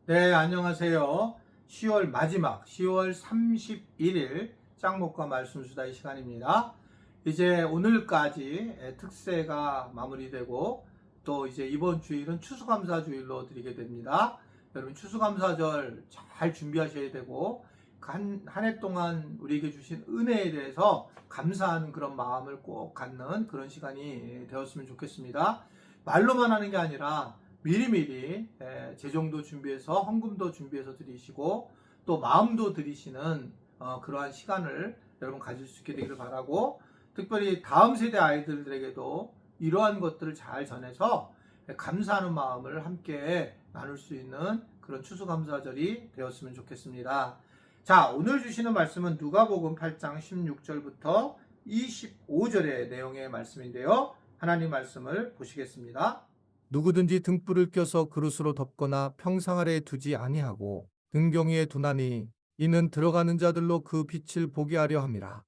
네, 안녕하세요. 10월 마지막 10월 31일 짱목과 말씀수다의 시간입니다. 이제 오늘까지 특세가 마무리되고 또 이제 이번 주일은 추수감사주일로 드리게 됩니다. 여러분 추수감사절 잘 준비하셔야 되고 한 해 동안 우리에게 주신 은혜에 대해서 감사하는 그런 마음을 꼭 갖는 그런 시간이 되었으면 좋겠습니다. 말로만 하는 게 아니라 미리미리 재정도 준비해서 헌금도 준비해서 드리시고 또 마음도 드리시는 그러한 시간을 여러분 가질 수 있게 되기를 바라고, 특별히 다음 세대 아이들에게도 이러한 것들을 잘 전해서 감사하는 마음을 함께 나눌 수 있는 그런 추수감사절이 되었으면 좋겠습니다. 자, 오늘 주시는 말씀은 누가복음 8장 16절부터 25절의 내용의 말씀인데요. 하나님 말씀을 보시겠습니다. 누구든지 등불을 껴서 그릇으로 덮거나 평상 아래에 두지 아니하고 등경 위에 두나니 이는 들어가는 자들로 그 빛을 보게 하려 함이라.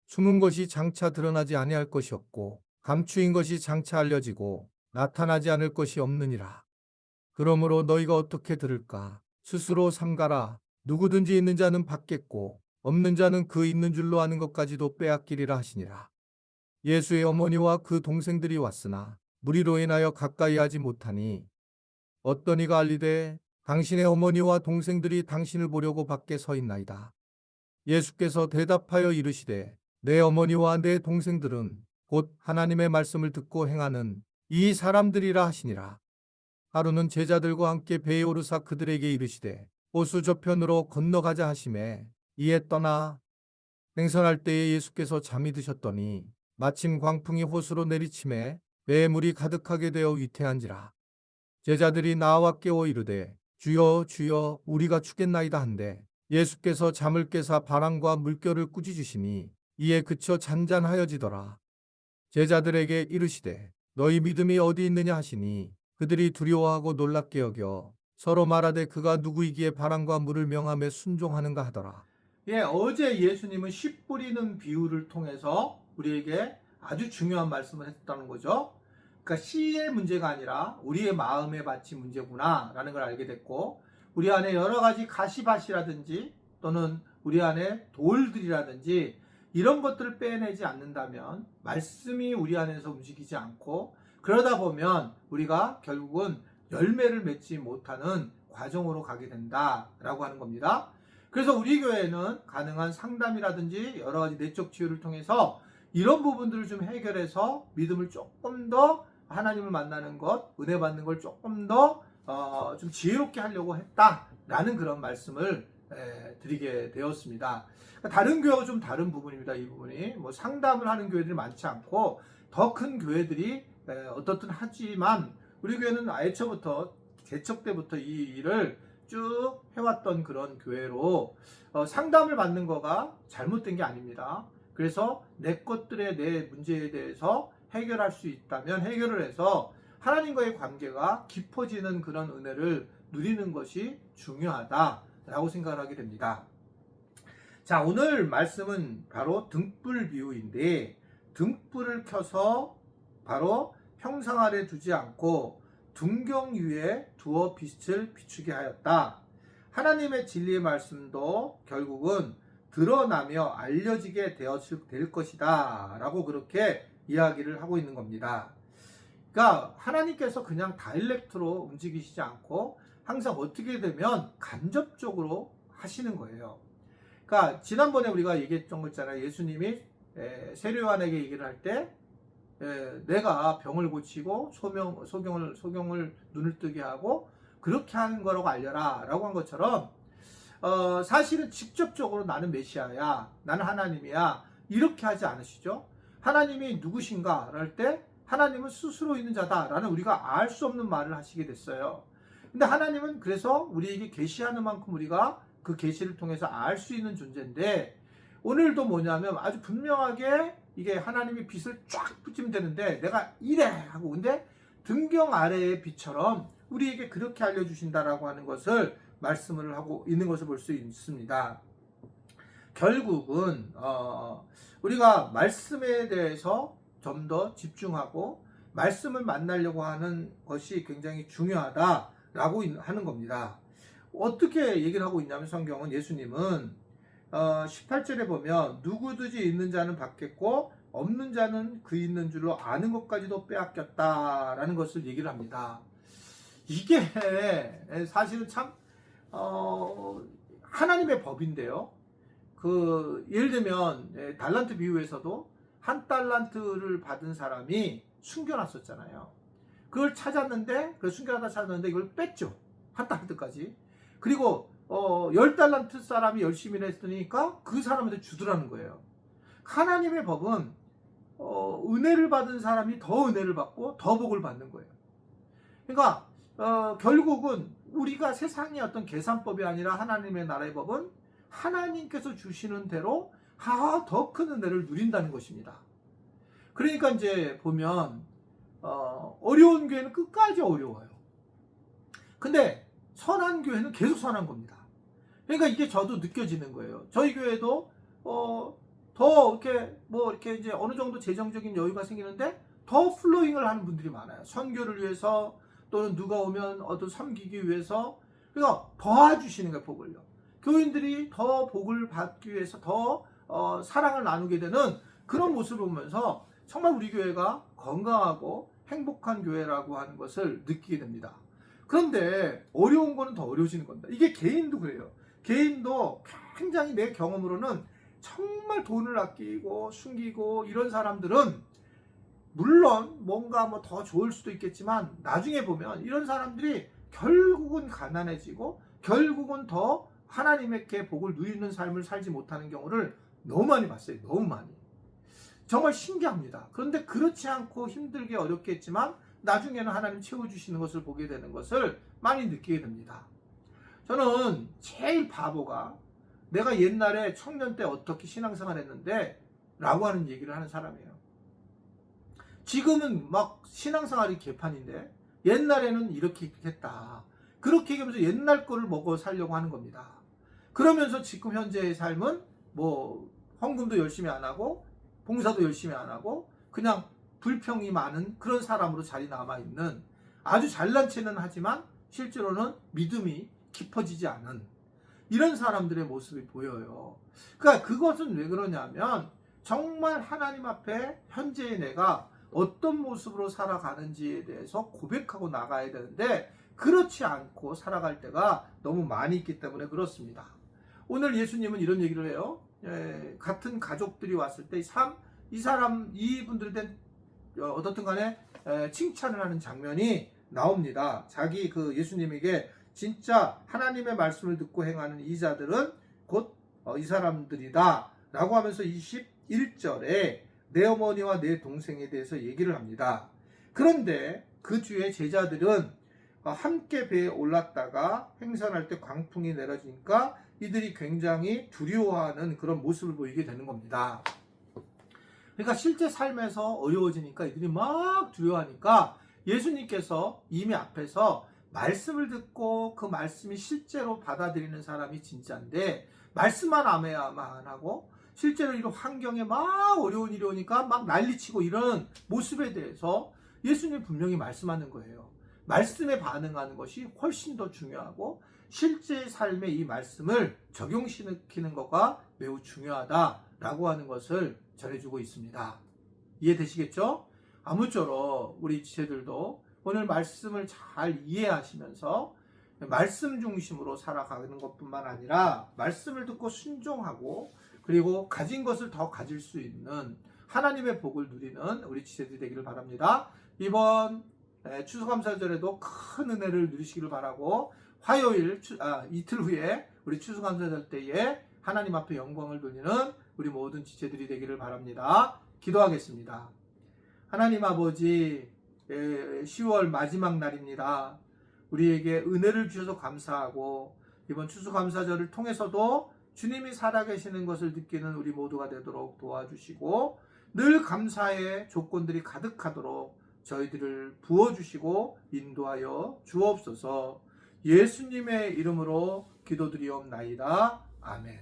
숨은 것이 장차 드러나지 아니할 것이 없고 감추인 것이 장차 알려지고 나타나지 않을 것이 없느니라. 그러므로 너희가 어떻게 들을까? 스스로 삼가라. 누구든지 있는 자는 받겠고 없는 자는 그 있는 줄로 아는 것까지도 빼앗기리라 하시니라. 예수의 어머니와 그 동생들이 왔으나 무리로 인하여 가까이 하지 못하니 어떤 이가 알리되 당신의 어머니와 동생들이 당신을 보려고 밖에 서 있나이다. 예수께서 대답하여 이르시되 내 어머니와 내 동생들은 곧 하나님의 말씀을 듣고 행하는 이 사람들이라 하시니라. 하루는 제자들과 함께 배에 오르사 그들에게 이르시되 호수 저편으로 건너가자 하시매 이에 떠나 행선할 때에 예수께서 잠이 드셨더니 마침 광풍이 호수로 내리침에 배에 물이 가득하게 되어 위태한지라. 제자들이 나와 깨워 이르되 주여 주여 우리가 죽겠나이다 한데 예수께서 잠을 깨사 바람과 물결을 꾸짖으시니 이에 그쳐 잔잔하여지더라. 제자들에게 이르시되 너희 믿음이 어디 있느냐 하시니 그들이 두려워하고 놀랍게 여겨 서로 말하되 그가 누구이기에 바람과 물을 명함에 순종하는가 하더라. 어제 예수님은 씨 뿌리는 비유를 통해서 우리에게 아주 중요한 말씀을 했다는 거죠. 그러니까 씨의 문제가 아니라 우리의 마음의 밭이 문제구나 라는 걸 알게 됐고, 우리 안에 여러 가지 가시밭이라든지 또는 우리 안에 돌들이라든지 이런 것들을 빼내지 않는다면 말씀이 우리 안에서 움직이지 않고, 그러다 보면 우리가 결국은 열매를 맺지 못하는 과정으로 가게 된다라고 하는 겁니다. 그래서 우리 교회는 가능한 상담이라든지 여러 가지 내적 치유를 통해서 이런 부분들을 좀 해결해서 믿음을 조금 더, 하나님을 만나는 것, 은혜 받는 걸 조금 더 좀 지혜롭게 하려고 했다라는 그런 말씀을 드리게 되었습니다. 다른 교회와 좀 다른 부분입니다. 이 부분이 뭐 상담을 하는 교회들이 많지 않고 더 큰 교회들이 어떻든 하지만, 우리 교회는 애초부터 개척 때부터 이 일을 쭉 해왔던 그런 교회로 상담을 받는 거가 잘못된 게 아닙니다. 그래서 내 것들의 내 문제에 대해서 해결할 수 있다면 해결을 해서 하나님과의 관계가 깊어지는 그런 은혜를 누리는 것이 중요하다라고 생각을 하게 됩니다. 자, 오늘 말씀은 바로 등불 비유인데, 등불을 켜서 바로 평상 아래 두지 않고 등경 위에 두어 빛을 비추게 하였다. 하나님의 진리의 말씀도 결국은 드러나며 알려지게 될 것이다 라고 그렇게 이야기를 하고 있는 겁니다. 그러니까 하나님께서 그냥 다이렉트로 움직이시지 않고 항상 어떻게 되면 간접적으로 하시는 거예요. 그러니까 지난번에 우리가 얘기했던 거 있잖아요. 예수님이 세례요한에게 얘기를 할 때 내가 병을 고치고 소경을 눈을 뜨게 하고 그렇게 하는 거라고 알려라 라고 한 것처럼, 사실은 직접적으로 나는 메시아야, 나는 하나님이야 이렇게 하지 않으시죠. 하나님이 누구신가 할 때 하나님은 스스로 있는 자다라는 우리가 알 수 없는 말을 하시게 됐어요. 근데 하나님은 그래서 우리에게 계시하는 만큼 우리가 그 계시를 통해서 알 수 있는 존재인데, 오늘도 뭐냐면 아주 분명하게 이게 하나님이 빛을 쫙 붙이면 되는데 내가 이래 하고, 근데 등경 아래의 빛처럼 우리에게 그렇게 알려주신다라고 하는 것을 말씀을 하고 있는 것을 볼 수 있습니다. 결국은 우리가 말씀에 대해서 좀 더 집중하고 말씀을 만나려고 하는 것이 굉장히 중요하다라고 하는 겁니다. 어떻게 얘기를 하고 있냐면 성경은 예수님은 18절에 보면 누구든지 있는 자는 받겠고 없는 자는 그 있는 줄로 아는 것까지도 빼앗겼다라는 것을 얘기를 합니다. 이게 사실은 참 하나님의 법인데요. 예를 들면 달란트 비유에서도 한 달란트를 받은 사람이 숨겨놨었잖아요. 그걸 찾았는데, 그걸 숨겨놨다 찾았는데 이걸 뺐죠. 한 달란트까지. 그리고 10달란트 사람이 열심히 했으니까 그 사람한테 주더라는 거예요. 하나님의 법은 은혜를 받은 사람이 더 은혜를 받고 더 복을 받는 거예요. 그러니까 결국은 우리가 세상의 어떤 계산법이 아니라 하나님의 나라의 법은 하나님께서 주시는 대로 더 큰 은혜를 누린다는 것입니다. 그러니까 이제 보면 어려운 교회는 끝까지 어려워요. 근데 선한 교회는 계속 선한 겁니다. 그러니까 이게 저도 느껴지는 거예요. 저희 교회도 더 이렇게 이제 어느 정도 재정적인 여유가 생기는데 더 플로잉을 하는 분들이 많아요. 선교를 위해서 또는 누가 오면 섬기기 위해서. 그러니까 도와주시는 거예요, 복을요. 교인들이 더 복을 받기 위해서 더 사랑을 나누게 되는 그런 모습을 보면서 정말 우리 교회가 건강하고 행복한 교회라고 하는 것을 느끼게 됩니다. 그런데 어려운 거는 더 어려워지는 겁니다. 이게 개인도 그래요. 개인도 굉장히 내 경험으로는 정말 돈을 아끼고 숨기고 이런 사람들은 물론 뭔가 더 좋을 수도 있겠지만 나중에 보면 이런 사람들이 결국은 가난해지고 결국은 더 하나님께 복을 누리는 삶을 살지 못하는 경우를 너무 많이 봤어요. 너무 많이. 정말 신기합니다. 그런데 그렇지 않고 힘들게 어렵게 했지만 나중에는 하나님 채워주시는 것을 보게 되는 것을 많이 느끼게 됩니다. 저는 제일 바보가 내가 옛날에 청년 때 어떻게 신앙생활 했는데 라고 하는 얘기를 하는 사람이에요. 지금은 막 신앙생활이 개판인데 옛날에는 이렇게 했다. 그렇게 얘기하면서 옛날 거를 먹어 살려고 하는 겁니다. 그러면서 지금 현재의 삶은 헌금도 열심히 안 하고 봉사도 열심히 안 하고 그냥 불평이 많은 그런 사람으로 자리 남아있는, 아주 잘난 체는 하지만 실제로는 믿음이 깊어지지 않은 이런 사람들의 모습이 보여요. 그러니까 그것은 왜 그러냐면 정말 하나님 앞에 현재의 내가 어떤 모습으로 살아가는지에 대해서 고백하고 나가야 되는데 그렇지 않고 살아갈 때가 너무 많이 있기 때문에 그렇습니다. 오늘 예수님은 이런 얘기를 해요. 같은 가족들이 왔을 때 이분들에 대한 어떻든 간에 칭찬을 하는 장면이 나옵니다. 예수님에게 진짜 하나님의 말씀을 듣고 행하는 이 자들은 곧 이 사람들이다 라고 하면서 21절에 내 어머니와 내 동생에 대해서 얘기를 합니다. 그런데 그 뒤에 제자들은 함께 배에 올랐다가 행선할 때 광풍이 내려지니까 이들이 굉장히 두려워하는 그런 모습을 보이게 되는 겁니다. 그러니까 실제 삶에서 어려워지니까 이들이 막 두려워하니까 예수님께서 이미 앞에서 말씀을 듣고 그 말씀이 실제로 받아들이는 사람이 진짜인데 말씀만 아메야만 하고 실제로 이런 환경에 막 어려운 일이 오니까 막 난리치고 이런 모습에 대해서 예수님 분명히 말씀하는 거예요. 말씀에 반응하는 것이 훨씬 더 중요하고 실제 삶에 이 말씀을 적용시키는 것가 매우 중요하다라고 하는 것을 전해주고 있습니다. 이해되시겠죠? 아무쪼록 우리 지체들도 오늘 말씀을 잘 이해하시면서 말씀 중심으로 살아가는 것뿐만 아니라 말씀을 듣고 순종하고 그리고 가진 것을 더 가질 수 있는 하나님의 복을 누리는 우리 지체들이 되기를 바랍니다. 이번 추수감사절에도 큰 은혜를 누리시기를 바라고 이틀 후에 우리 추수감사절 때에 하나님 앞에 영광을 돌리는 우리 모든 지체들이 되기를 바랍니다. 기도하겠습니다. 하나님 아버지, 10월 마지막 날입니다. 우리에게 은혜를 주셔서 감사하고 이번 추수감사절을 통해서도 주님이 살아계시는 것을 느끼는 우리 모두가 되도록 도와주시고 늘 감사의 조건들이 가득하도록 저희들을 부어주시고 인도하여 주옵소서. 예수님의 이름으로 기도드리옵나이다. 아멘.